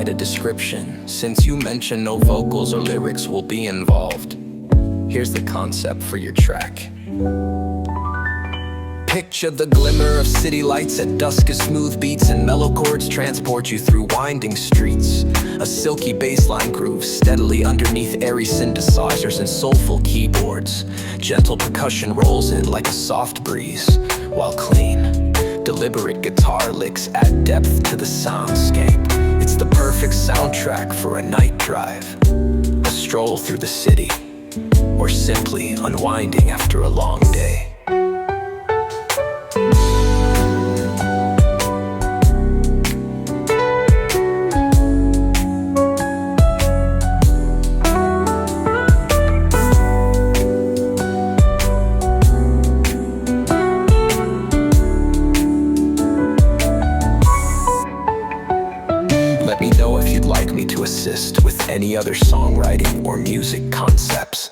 write a description, since you mention no vocals or lyrics will be involved. Here's the concept for your track. Picture the glimmer of city lights at dusk as smooth beats and mellow chords transport you through winding streets. A silky bassline grooves steadily underneath airy synthesizers and soulful keyboards. Gentle percussion rolls in like a soft breeze, while clean, deliberate guitar licks add depth to the soundscape. It's the perfect soundtrack for a night drive, a stroll through the city, or simply unwinding after a long day. Let me know if you'd like me to assist with any other songwriting or music concepts.